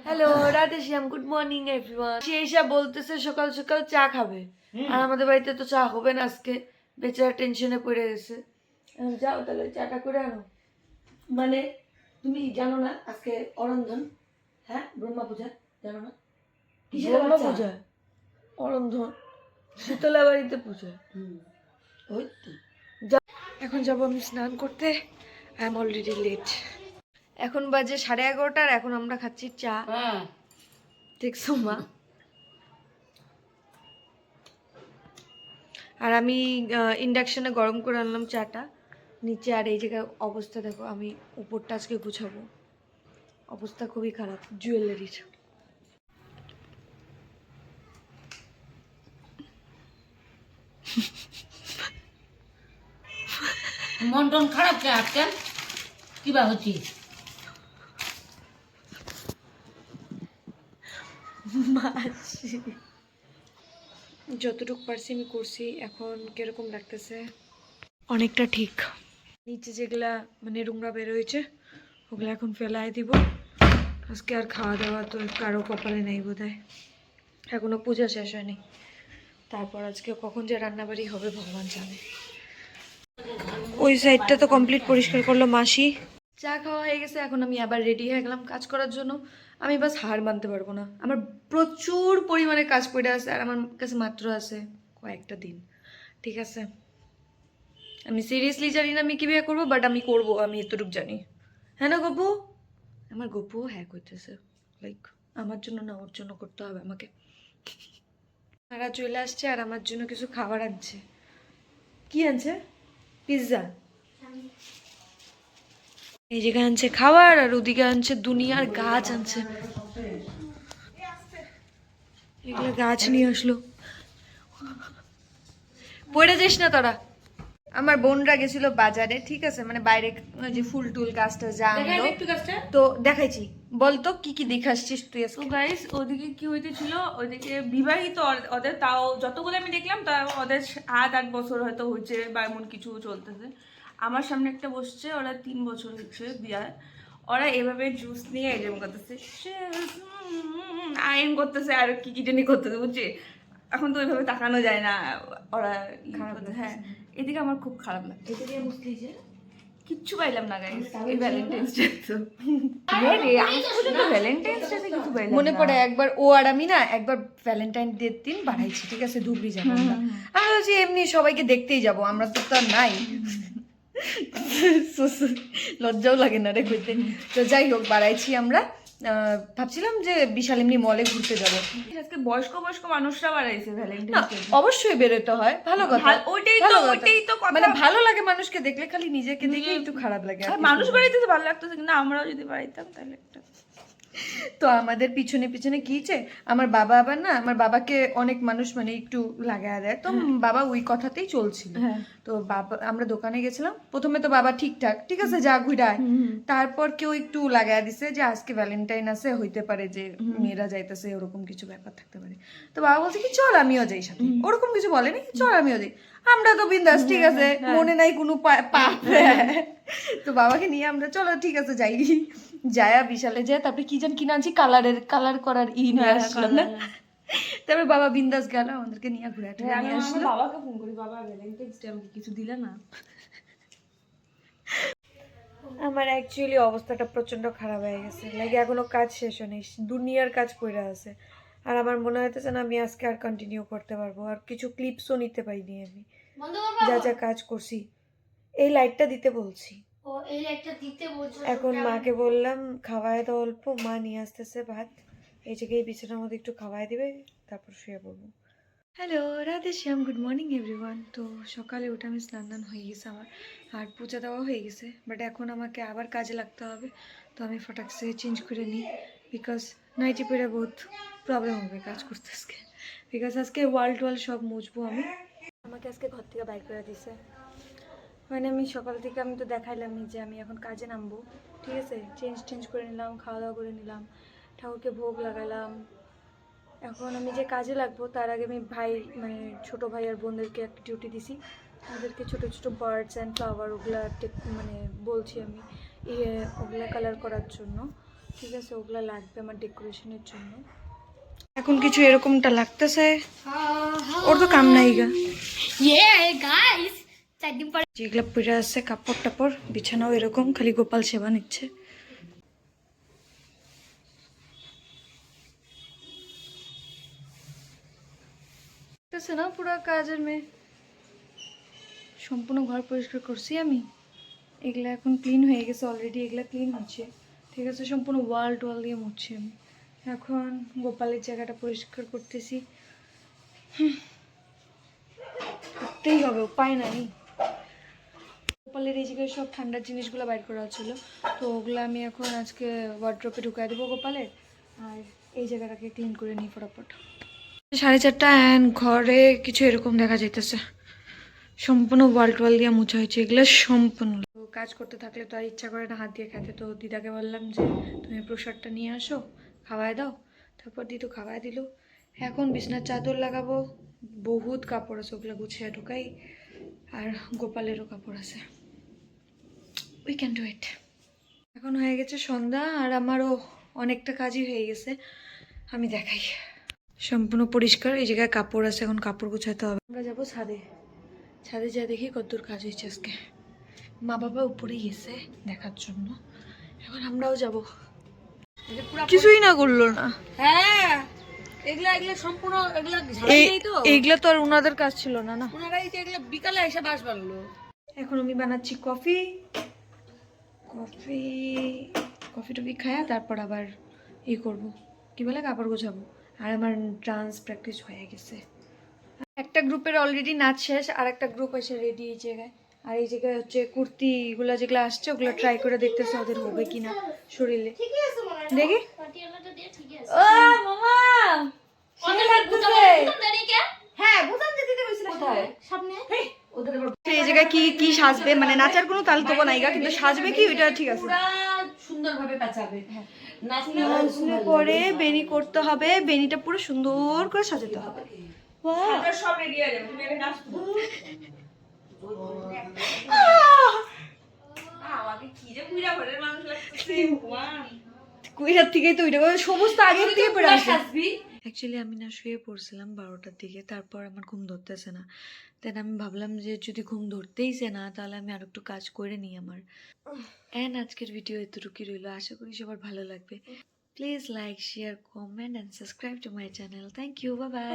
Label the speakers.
Speaker 1: Hello Radhe শ্যাম, good morning everyone. সে এসে বলতেছে সকাল সকাল চা খাবে, আর আমাদের বাড়িতে তো চা হবে না আজকে। বেচারা টেনশনে পড়ে গেছে। যাও তাহলে চাটা করে আনো। মানে তুমি জানো না আজকে অরন্ধন? হ্যাঁ, ব্রহ্মা পূজা জানো না? ব্রহ্মা পূজা, অরন্ধন, শীতলা বাড়িতে পূজা। ওই তো এখন যাবো আমি স্নান করতে। I am already late. এখন বাজে 11:30 আর এখন আমরা খাচ্ছি চা। দেখছো মা? আর আমি ইন্ডাকশনে গরম করে আনলাম চাটা নিচে। আর এই জায়গায় অবস্থা দেখো, আমি উপরটা আজকে গুছাবো, অবস্থা খুবই খারাপ জুয়েলারির।
Speaker 2: মন টন খারাপ কে আজকে কিবা হচ্ছে?
Speaker 1: যতটুকু পারছি আমি করছি। এখন কিরকম লাগতেছে? অনেকটা ঠিক। নিচে যেগুলা মানে রুংরা বের হয়েছে ওগুলা এখন ফেলাই দিব। আজকে আর খাওয়া দাওয়া তো কারো কপালে নেই বোধহয়, এখনো পূজা শেষ হয়নি। তারপর আজকে কখন যে রান্নাবাড়ি হবে ভগবান জানে। ওই সাইডটা তো কমপ্লিট পরিষ্কার করলো মাসি। চা খাওয়া হয়ে গেছে, এখন আমি আবার রেডি হয়ে গেলাম কাজ করার জন্য। আমি বাস হার মানতে পারবো না, আমার প্রচুর পরিমাণে কাজ পড়ে আছে আর আমার কাছে মাত্র আছে কয়েকটা দিন। ঠিক আছে, আমি সিরিয়াসলি জানি না আমি কিভাবে করবো, বাট আমি করবো, আমি এতটুকু জানি। হ্যাঁ না গপু? আমার গপুও হ্যাঁ করতেছে, লাইক আমার জন্য না, ওর জন্য করতে হবে আমাকে। তারা চলে আসছে আর আমার জন্য কিছু খাবার আনছে। কি আনছে? পিৎজা। এই জায়গায় আনছে খাবার আর ওদিকে আনছে দুনিয়ার গাছ আনছে। এগুলো গাছ নিয়ে আসলো। পড়ে যাস না তোরা। আমার বোনরা গেছিল বাজারে, ঠিক আছে, মানে বাইরে ওই যে ফুল টুল গাছটা যা আনলো তো দেখাইছি। বলতো কি কি দেখে আসছিস তুই
Speaker 3: তো গাইস ওদিকে কি হইতেছিল, ওদিকে বিবাহিত ওদের, তাও যতগুলো আমি দেখলাম তা ওদের 7-8 বছর হয়তো হয়েছে বা এমন কিছু চলতেছে। আমার সামনে একটা বসছে, ওরা 3 বছর হচ্ছে বিয়ার। ওরা এভাবে জুস নিয়ে এরকম করতেছে, আইন করতেছে আর কি কি জানি করতেছে, বুঝছি। এখন তো ওইভাবে তাকানো যায় না, ওরা হ্যাঁ। এদিকে আমার খুব খারাপ লাগে। কিচ্ছু পাইলাম না গাইস এই ভ্যালেন্টাইন্স ডে তো। রে আমি পর্যন্ত ভ্যালেন্টাইন্স ডে তে কিছু পাইলাম
Speaker 1: মনে
Speaker 3: না।
Speaker 1: পড়ে একবার ও আর আমি না একবার ভ্যালেন্টাইন ডে দিন বাড়াইছি, ঠিক আছে, ধুবড়ি যাবো আমরা। আমরা ভাবছি এমনি সবাইকে দেখতেই যাব, আমরা তো তার নাই। লজ্জাও লাগে না রে কইতে। তো যাই হোক বাড়াইছি আমরা। ভাবছিলাম যে বিশাল এমনি মলে ঘুরতে যাবো।
Speaker 3: আজকে বয়স্ক বয়স্ক মানুষরা বাড়াইছে
Speaker 1: না,
Speaker 3: ভ্যালেন্টাইন্স ডে।
Speaker 1: অবশ্যই বেরোতে হয়, ভালো কথা।
Speaker 3: ওইটাই
Speaker 1: ভালো
Speaker 3: তো
Speaker 1: কথা।
Speaker 3: ওইটাই তো কথা।
Speaker 1: মানে ভালো লাগে মানুষকে দেখলে, খালি নিজেকে দেখে একটু খারাপ লাগে আর
Speaker 3: আর
Speaker 1: কিছু
Speaker 3: মানুষ
Speaker 1: না।
Speaker 3: বাড়াইতে তো ভালো লাগতেছে, কিন্তু আমরাও যদি বাড়াইতাম তাহলে একটা।
Speaker 1: তো আমাদের পিছনে পিছনে কিছে আমার বাবা, আবার না আমার বাবাকে অনেক মানুষ মানে একটু লাগায় দেয়, তো বাবা ওই কথাতেই চলছিল। তো বাবা, আমরা দোকানে গেছিলাম, প্রথমে তো বাবা ঠিকঠাক ঠিক আছে যা ঘুরায়, তারপর কেউ একটু লাগায় দিছে যে আজকে ভ্যালেন্টাইন আছে, হইতে পারে যে মেয়েরা যাইতেছে, ওরকম কিছু ব্যাপার থাকতে পারে। তো বাবা বলছে কি চল আমিও যাই সাথে, ওরকম কিছু বলেনি, চল আমিও যাই। আমরা তো বিন্দাস, ঠিক আছে, মনে নাই কোনো পাপ। তো বাবাকে নিয়ে আমরা চলো ঠিক আছে যাই। যায়া বিশালে যায়, তারপরে কি যেন কিনে আনছি, কালার করার নিয়ে আসলাম না। তারপরে বাবা বিন্দাস গেল আমাদেরকে নিয়ে ঘুরে নিয়ে আসলো।
Speaker 3: বাবাকে ফোন করি, বাবা ভ্যালেন্টাইন্স ডে আমাকে কিছু দিলে না।
Speaker 1: আমার অ্যাকচুয়ালি অবস্থাটা প্রচন্ড খারাপ হয়ে গেছে, লাগে এখনো কাজ শেষ হয়নি, দুনিয়ার কাজ পড়ে আছে। আর আমার মনে হইতেছে না আমি আজকে আর কন্টিনিউ করতে পারবো, আর কিছু ক্লিপসও নিতে পাইনি আমি যা যা কাজ করছি। এই লাইটটা দিতে বলছি, এখন মাকে বললাম খাওয়ায় দাও অল্প, মা নিয়ে আসতেছে ভাত, এই জায়গায় বিছানার মধ্যে একটু খাওয়াই দিবে, তারপর শুয়ে পড়বো। হ্যালো রাধে শ্যাম, গুড মর্নিং এভরিওয়ান। তো সকালে উঠে আমি স্নান হয়ে গেছে আমার, আর পূজা দেওয়া হয়ে গেছে, বাট এখন আমাকে আবার কাজে লাগতে হবে। তো আমি ফটাকসে চেঞ্জ করে নিই, বিকজ নাইটি পরে বহুত প্রবলেম হবে কাজ করতে আজকে, বিকজ আজকে ওয়াল টোয়াল সব মুছবো আমি। আমাকে আজকে ঘর থেকে বাইর করে দিছে, মানে আমি সকাল থেকে আমি তো দেখাইলামই যে আমি এখন কাজে নামবো, ঠিক আছে। চেঞ্জ করে নিলাম, খাওয়া দাওয়া করে নিলাম, ঠাকুরকে ভোগ লাগালাম। এখন আমি যে কাজে লাগবো তার আগে আমি মানে ছোটো ভাই আর বোনদেরকে একটা ডিউটি দিছি, ওদেরকে ছোটো ছোটো বার্ডস অ্যান্ড ফ্লাওয়ার ওগুলা মানে বলছি আমি ওগুলা কালার করার জন্য। ঠিক আছে, ওগুলো লাগবে আমার ডেকোরেশনের জন্য। এখন কিছু এরকমটা লাগতেছে, ওর তো কাম নাই গা। যেগুলো পরে আছে কাপড় টাপড় বিছানাও এরকম, খালি গোপাল সেবা নিচ্ছে। না পুরো কাজের মেয়ে, সম্পূর্ণ ঘর পরিষ্কার করছি আমি। এগুলা এখন ক্লিন হয়ে গেছে অলরেডি, এগুলা ক্লিন হচ্ছে, ঠিক আছে। সম্পূর্ণ ওয়াল টোয়াল দিয়ে মুছছি আমি। এখন গোপালের জায়গাটা পরিষ্কার করতেছি, করতেই হবে, উপায় নাই। গোপালের এই জায়গায় সব ঠান্ডার জিনিসগুলো বাইর করা ছিল, তো ওগুলো আমি এখন আজকে ওয়ার্ড্রপে ঢুকাই দেবো গোপালের। আর এই জায়গাটাকে ক্লিন করে নিই ফটাফট। 4:30 অ্যান্ড ঘরে কিছু এরকম দেখা যাইতেছে, সম্পূর্ণ ওয়াল টোয়াল দিয়ে মুছা হয়েছে এগুলো সম্পূর্ণ। তো কাজ করতে থাকলে তো আর ইচ্ছা করে না হাত দিয়ে খেতে, তো দিদাকে বললাম যে তুমি প্রসাদটা নিয়ে আসো, খাওয়ায় দাও। তারপর দিদু খাওয়ায় দিল। এখন বিছনার চাদর লাগাবো, বহুত কাপড় আছে, ওগুলো গুছিয়ে ঢুকাই। আর গোপালেরও কাপড় আছে, উই ক্যান ডু ইট। এখন হয়ে গেছে সন্ধ্যা, আর আমারও অনেকটা কাজই হয়ে গেছে, আমি দেখাই। সম্পূর্ণ পরিষ্কার, এই জায়গায় কাপড় আছে, এখন কাপড় গুছাতে হবে। আমরা যাবো ছাদে, ছাদে যা দেখি কতদূর কাজ হয়েছে আজকে। মা বাবা উপরেই গেছে দেখার জন্য, এখন আমরাও যাব। কিছুই না করলো না।
Speaker 2: হ্যাঁ, এগুলা এগুলা সম্পূর্ণ এগুলা ঝাড়াই নাই তো।
Speaker 1: এইগুলা তো আর ওনাদের কাজ ছিল না না।
Speaker 2: ওনারা এই যে এগুলা বিকালে এসে বাস বাড়লো।
Speaker 1: এখন আমি বানাচ্ছি কফি, কফি কফি টফি খায়া তারপর আবার করব, কি বলে কাপড় গোছাবো। আর আমার ডান্স প্র্যাকটিস হয়ে গেছে। একটা গ্রুপের অলরেডি নাচ শেষ, আর একটা গ্রুপ এসে রেডি এই জায়গায়। আর এই জায়গায় হচ্ছে কুর্তিগুলো যেগুলো আসছে ওগুলো ট্রাই করে দেখতেছে ওদের হবে কিনা শরীরে, দেখি। ও মামা
Speaker 3: হ্যাঁ বুঝান দিতে বলছিলাম সামনে এই জায়গায় কি কি সাজবে, মানে নাচার কোনো তাল তবু নাইগা, কিন্তু সাজবে কি ওইটা ঠিক আছে।
Speaker 2: পুরা সুন্দরভাবে পেঁচাবে। হ্যাঁ, নাচলে
Speaker 1: নাচলে পরে বেনি করতে হবে, বেনিটা পুরো সুন্দর করে সাজাতে হবে।
Speaker 3: সব রেডি হয়ে যাবে, তুমি আগে নাচ। আমাকে কি যে কুইরা ঘরের মানুষ লাগতেছে ভগবান।
Speaker 1: কুইরার থেকেই তো ওইটা সবুজ তো আগের থেকে পড়ে আসে।
Speaker 2: সাজবি।
Speaker 1: অ্যাকচুয়ালি আমি না শুয়ে পড়ছিলাম 12টার দিকে, তারপর আমার ঘুম ধরতেছে না। দেন আমি ভাবলাম যে যদি ঘুম ধরতেইছে না তাহলে আমি আর একটু কাজ করে নিই আমার। অ্যান্ড আজকের ভিডিও এতটুকুই রইলো, আশা করি সবার ভালো লাগবে। Please like, share, comment and subscribe to my channel. Thank you, bye by.